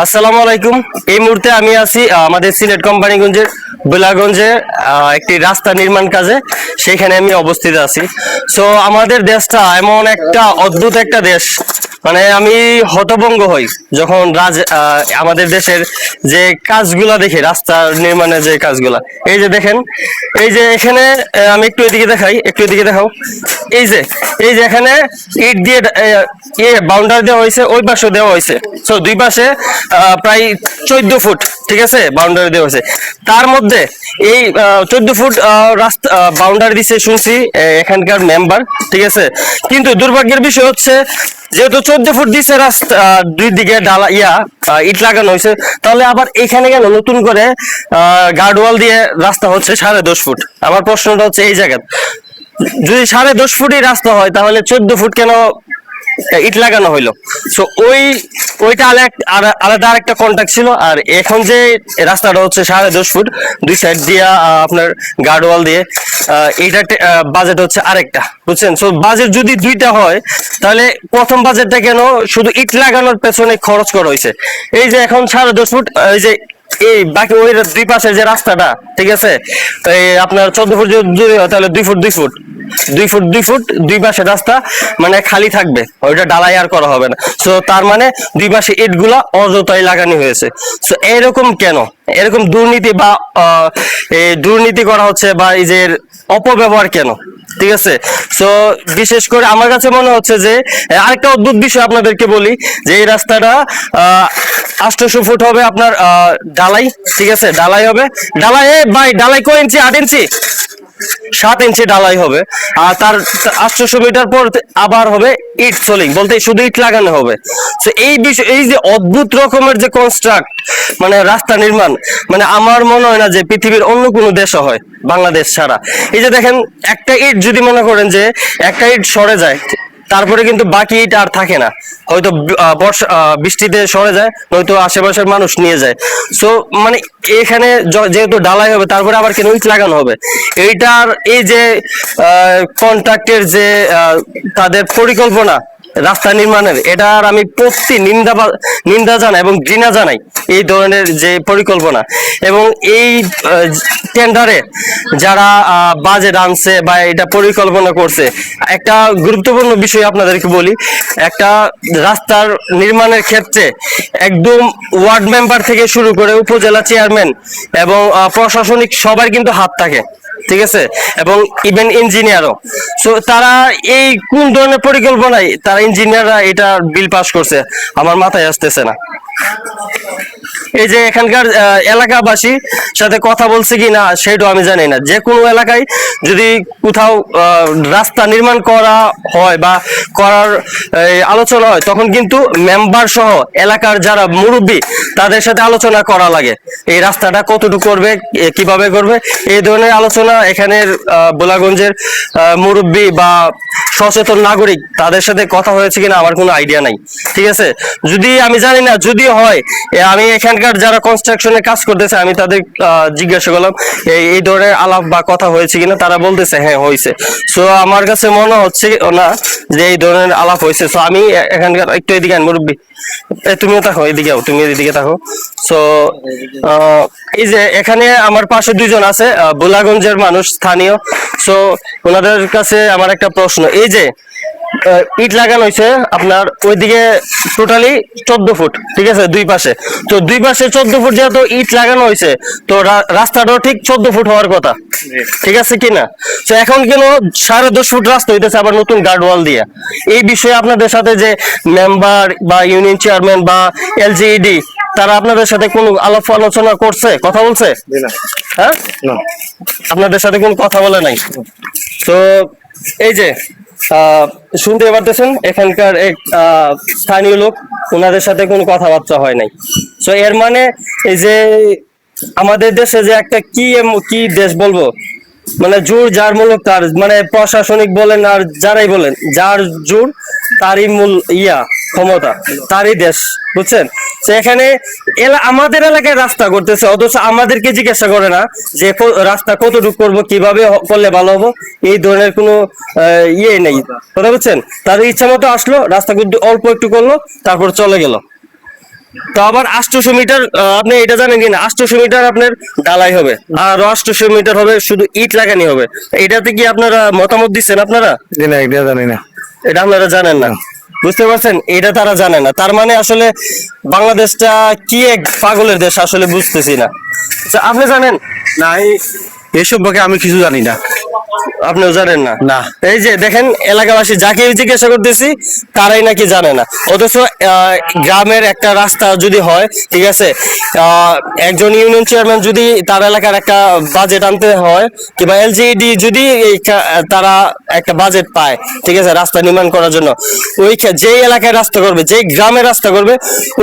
আসসালামু আলাইকুম। এই মুহূর্তে আমি আছি আমাদের সিলেট কোম্পানিগঞ্জের বেলাগঞ্জে একটি রাস্তা নির্মাণ কাজে, সেখানে আমি অবস্থিত আছি। সো আমাদের দেশটা এমন একটা অদ্ভুত একটা দেশ, মানে আমি হতভম্ব হই যখন আমাদের দেশের যে কাজগুলা দেখি, রাস্তা নির্মাণের যে কাজগুলা। এই যে দেখেন, এই যে এখানে আমি একটু এদিকে দেখাই, একটু এদিকে দেখাও। এই যে এখানে ইট দিয়ে বাউন্ডারি দেওয়া হয়েছে, ওই পাশে দেওয়া হয়েছে। সো দুই পাশে প্রায় 14 ফুট, ঠিক আছে, বাউন্ডারি দেওয়া হয়েছে। তার মধ্যে এই 14 ফুট রাস্তা বাউন্ডারি দিছে শুনছি এখানকার মেম্বার, ঠিক আছে। কিন্তু দুর্ভাগ্যের বিষয় হচ্ছে, যেহেতু 14 ফুট দিছে রাস্তা, দুই দিকে ডালা ইট লাগানো হয়েছে, তাহলে আবার এখানে কেন নতুন করে গার্ডওয়াল দিয়ে রাস্তা হচ্ছে 10.5 ফুট। আমার প্রশ্নটা হচ্ছে এই জায়গায়, যদি 10.5 ফুটই রাস্তা হয়, তাহলে 14 ফুট কেন ইট লাগানো হইলো? সো ওইটা আলাদা আরেকটা কন্ট্যাক্ট ছিল। আর এখন যে রাস্তাটা হচ্ছে 10.5 ফুট, দুই সাইড দিয়ে আপনার গার্ডওয়াল দিয়ে, এইটা বাজেট হচ্ছে আরেকটা, বুঝছেন। সো বাজেট যদি দুইটা হয়, তাহলে প্রথম বাজেটটা কেন শুধু ইট লাগানোর পেছনে খরচ করা হয়েছে? এই যে এখন 10.5 ফুট, এই যে এই বাকি ওই দুই পাশে যে রাস্তাটা, ঠিক আছে, এই আপনার 14 ফুট যদি হয়, তাহলে 2 ফুট 2 ফুট 2 ফুট দুই পাশে রাস্তা মানে খালি থাকবে, ওইটা ঢালাই আর করা হবে না। সো তার মানে দুই পাশে ইট গুলা অযথাই লাগানো হয়েছে। সো এরকম কেন, এরকম দুর্নীতি বা দুর্নীতি করা হচ্ছে, বা এই যে অপব্যবহার কেন, ঠিক আছে। সো বিশেষ করে আমার কাছে মনে হচ্ছে যে আরেকটা অদ্ভুত বিষয় আপনাদেরকে বলি, যে এই রাস্তাটা 800 ফুট হবে আপনার ঢালাই, ঠিক আছে, ঢালাই হবে। ঢালাই ভাই, ঢালাই কয় ইঞ্চি? 8 ইঞ্চি, 7 ইঞ্চি ঢালাই হবে। আর তার 800 মিটার পর আবার হবে ইট সোলিং, বলতে শুধু ইট লাগানো হবে। তো এই বিষয়, এই যে অদ্ভুত রকমের যে কনস্ট্রাক্ট, মানে রাস্তা নির্মাণ, মানে আমার মনে হয় না যে পৃথিবীর অন্য কোনো দেশে হয়, বাংলাদেশ ছাড়া। এই যে দেখেন, একটা ইট যদি মনে করেন যে একটা ইট সরে যায়, তারপরে কিন্তু বাকি ইট আর থাকে না, হয়তো বৃষ্টিতে সরে যায়, নয়তো আশেপাশের মানুষ নিয়ে যায়। সো মানে এখানে যেহেতু ঢালাই হবে, তারপরে আবার কেন ইট লাগানো হবে? এইটার এই যে কন্ট্রাক্টের যে তাদের পরিকল্পনা রাস্তা নির্মাণের, এটার আমি প্রতি নিন্দা জানাই এবং ঘৃণা জানাই এই ধরনের যে পরিকল্পনা। এবং এই টেন্ডারে যারা বাজেট আনছে বা এটা পরিকল্পনা করছে, একটা গুরুত্বপূর্ণ বিষয় আপনাদেরকে বলি, একটা রাস্তার নির্মাণের ক্ষেত্রে একদম ওয়ার্ড মেম্বার থেকে শুরু করে উপজেলা চেয়ারম্যান এবং প্রশাসনিক সবার কিন্তু হাত থাকে, ঠিক আছে, এবং ইভেন ইঞ্জিনিয়ারও। সো তারা এই কোন ধরনের পরিকল্পনায় তারা ইঞ্জিনিয়াররা এটা বিল পাস করছে, আমার মাথায় আসতেছে না। এই যে এখানকার এলাকাবাসী সাথে কথা বলছে কি না সেটাও আমি জানি না। যে কোনো এলাকায় যদি কোথাও রাস্তা নির্মাণ করা হয় বা করার আলোচনা হয়, তখন কিন্তু মেম্বার সহ এলাকার যারা মুরব্বী, তাদের সাথে আলোচনা করা লাগে, এই রাস্তাটা কতটুকু করবে, কিভাবে করবে, এই ধরনের আলোচনা এখানের বোলাগঞ্জের মুরব্বী বা সচেতন নাগরিক, তাদের সাথে কথা হয়েছে কিনা আমার কোনো আইডিয়া নাই, ঠিক আছে। যদি আমি জানি না, যদি হয়, আমি এখানকার যারা কনস্ট্রাকশনের কাজ করতেছে, আমি তাদের জিজ্ঞাসা করলাম এই ধরনের আলাপ বা কথা হয়েছে কিনা, তারা বলতেছে হ্যাঁ হয়েছে। সো আমার কাছে মনে হচ্ছে না যে এই ধরনের আলাপ হয়েছে। সো আমি এখানকার একটু এদিকে মুরব্বী, তুমিও থাকো, এদিকেও তুমি এদিকে থাকো। সো এই যে এখানে আমার পাশে দুইজন আছে বোলাগঞ্জের মানুষ, স্থানীয়। সো ওনাদের কাছে আমার একটা প্রশ্ন, এই যে ইট লাগানো হয়েছে আপনার ওইদিকে টোটালি 14 ফুট, ঠিক আছে, দুই পাশে। তো দুই পাশে 14 ফুট যেহেতু ইট লাগানো হয়েছে, তো রাস্তাটাও ঠিক 14 ফুট হওয়ার কথা, ঠিক আছে কিনা? তো এখন কেন 10.5 ফুট রাস্তা হইতেছে আবার নতুন গার্ডওয়াল দিয়ে? এই বিষয়ে আপনাদের সাথে যে মেম্বার বা ইউনিয়ন চেয়ারম্যান বা এলজিইডি, তারা আপনাদের সাথে কোনো আলাপ আলোচনা করছে, কথা বলছে? হ্যাঁ, আপনাদের সাথে কোনো কথা বলে নাই? তো এই যে শুনতে পারতেছেন, এখানকার এক স্থানীয় লোক, ওনাদের সাথে কোনো কথাবার্তা হয় নাই। সো এর মানে এই যে আমাদের দেশে যে একটা কি দেশ বলবো, মানে জোর যার মূলক তার, মানে প্রশাসনিক বলেন আর যারাই বলেন, যার জোর তারই মূল ক্ষমতা, তারই দেশ, বুঝছেন। এখানে আমাদের এলাকায় রাস্তা করতেছে, অথচ আমাদেরকে জিজ্ঞাসা করে না যে রাস্তা কতটুকু করবো, কিভাবে করলে ভালো হবো, এই ধরনের কোনো নেই, কথা বুঝছেন। তাদের ইচ্ছা মতো আসলো, রাস্তা অল্প একটু করলো, তারপর চলে গেল। তো আবার 800 মিটার আপনি এটা জানেন কিনা, 800 মিটার আপনার ঢালাই হবে আর 800 মিটার হবে শুধু ইট লাগানি হবে। এটাতে কি আপনারা মতামত দিচ্ছেন আপনারা? জি না, এটা জানি না। এটা আপনারা জানেন না, বুঝতে পারছেন? এটা তারা জানে না, তার মানে আসলে বাংলাদেশটা কি এক পাগলের দেশ আসলে বুঝতেছি না। আচ্ছা, আপনি জানেন? না, এই সম্পর্কে আমি কিছু জানি না। আপনিও জানেন না? না। এই যে দেখেন, এলাকাবাসী যাকে জিজ্ঞাসা করতেছি তারাই নাকি জানে না। অথচ গ্রামের একটা রাস্তা যদি হয়, ঠিক আছে, একজন ইউনিয়ন চেয়ারম্যান যদি তার এলাকার একটা বাজেট আনতে হয়, কিংবা এলজিইডি যদি তারা একটা বাজেট পায়, ঠিক আছে, রাস্তা নির্মাণ করার জন্য, ওই যেই এলাকায় রাস্তা করবে, যেই গ্রামে রাস্তা করবে,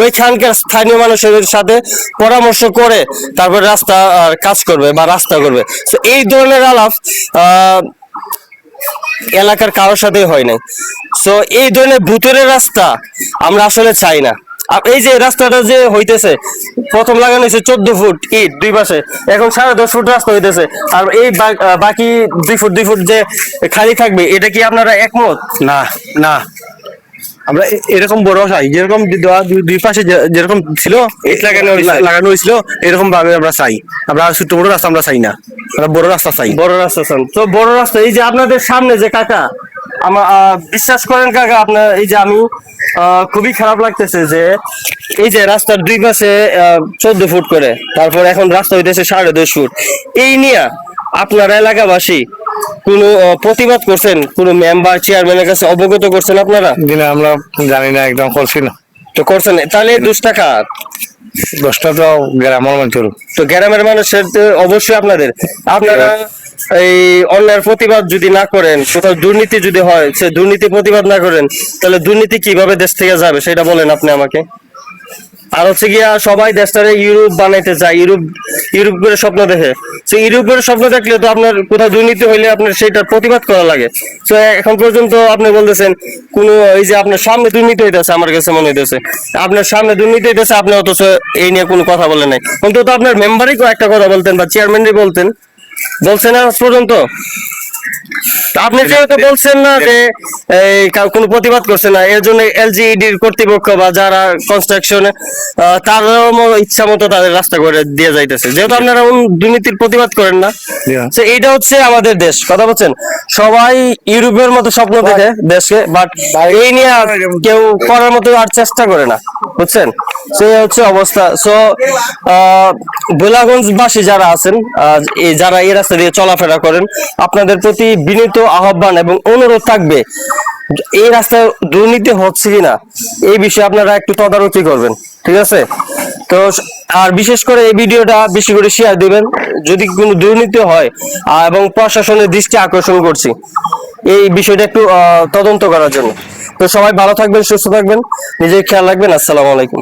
ওইখানকার স্থানীয় মানুষের সাথে পরামর্শ করে তারপরে রাস্তা কাজ করবে বা রাস্তা করবে। তো এই ধরনের আলাপ এলাকার কারোর সাথে হয় নাই। সো এই ধরনের ভুতুরে রাস্তা আমরা আসলে চাই না। এই যে রাস্তাটা যে হইতেছে, প্রথম লাগানো হয়েছে 14 ফুট ইট দুই পাশে, এখন 10.5 ফুট রাস্তা হইতেছে, আর এই বাকি 2 ফুট যে খালি থাকবে, এটা কি আপনারা একমত? না না, আমরা এরকম বড় চাই, যেরকম দুই পাশে যেরকম ছিল ইট লাগানো হয়েছিল, এরকম ভাবে আমরা চাই। আমরা ছোট বড় রাস্তা আমরা চাই না, আমরা বড় রাস্তা চাই। বড় রাস্তা চান তো? বড় রাস্তা এই যে আপনাদের সামনে যে কাকা, আমার বিশ্বাস করেন কাকা, আপনার এই যে আমি খুবই খারাপ লাগতেছে যে এই যে রাস্তার দুই পাশে 14 ফুট করে, তারপর এখন রাস্তা হইতেছে 10.5 ফুট। এই নিয়ে আপনার এলাকাবাসী কোন প্রতিবাদ করছেন? কোন মেম্বার চেয়ারম্যানের কাছে অবগত করছেন আপনারা? দিনে আমরা জানি না, একদম করছি না। তো করছেন, তাহলে দোষটা কার? 10টা তো গ্রামের মানুষের। তো গ্রামের মানুষের তো অবশ্যই আপনাদের। আপনারা এই অন্যায়ের প্রতিবাদ যদি না করেন, কোথাও দুর্নীতি যদি হয়, সে দুর্নীতি প্রতিবাদ না করেন, তাহলে দুর্নীতি কিভাবে দেশ থেকে যাবে সেটা বলেন আপনি আমাকে। আর হচ্ছে গিয়া সবাই দেশটারে ইউরোপ বানাইতে চায়, ইউরোপ করে স্বপ্ন দেখে। সে ইউরোপ করে স্বপ্ন দেখলে তো আপনার কোথাও দুর্নীতি হইলে আপনার সেটার প্রতিবাদ করা লাগে। তো এখন পর্যন্ত আপনি বলতেছেন কোন, এই যে আপনার সামনে দুর্নীতি হইতেছে, আমার কাছে মনে হইতেছে আপনার সামনে দুর্নীতি হইতেছে, আপনি অথচ এই নিয়ে কোনো কথা বলেন নাই। অন্তত আপনার মেম্বারই একটা কথা বলতেন বা চেয়ারম্যানই বলতেন, বলছেন না আজ পর্যন্ত? আপনি যেহেতু বলছেন না যে এই কোনো প্রতিবাদ করছে না, এর জন্য এলজিইডির কর্তৃপক্ষ বা যারা কনস্ট্রাকশনে তারও ইচ্ছা মতো তাদের রাস্তা করে দিয়ে যাইতেছে, যেহেতু আপনারা দুর্নীতির প্রতিবাদ করেন না। তো এইটা হচ্ছে আমাদের দেশ, কথা বলছেন? সবাই ইউরোপের মতো স্বপ্ন দেখে দেশকে, বাট এই নিয়ে কেউ করার মতো আর চেষ্টা করে না, বুঝছেন? সো এই হচ্ছে অবস্থা। সো গোলাগঞ্জবাসী যারা আছেন, যারা এই রাস্তা দিয়ে চলাফেরা করেন, আপনাদের প্রতি বিনীত আহ্বান এবং অনুরোধ থাকবে, এই রাস্তায় দুর্নীতি হচ্ছে কিনা এই বিষয়ে আপনারা একটু তদারকি করবেন, ঠিক আছে? তো আর বিশেষ করে এই ভিডিওটা বেশি করে শেয়ার দিবেন যদি কোনো দুর্নীতি হয়, এবং প্রশাসনের দৃষ্টি আকর্ষণ করছি এই বিষয়টা একটু তদন্ত করার জন্য। তো সবাই ভালো থাকবেন, সুস্থ থাকবেন, নিজের খেয়াল রাখবেন। আসসালামু আলাইকুম।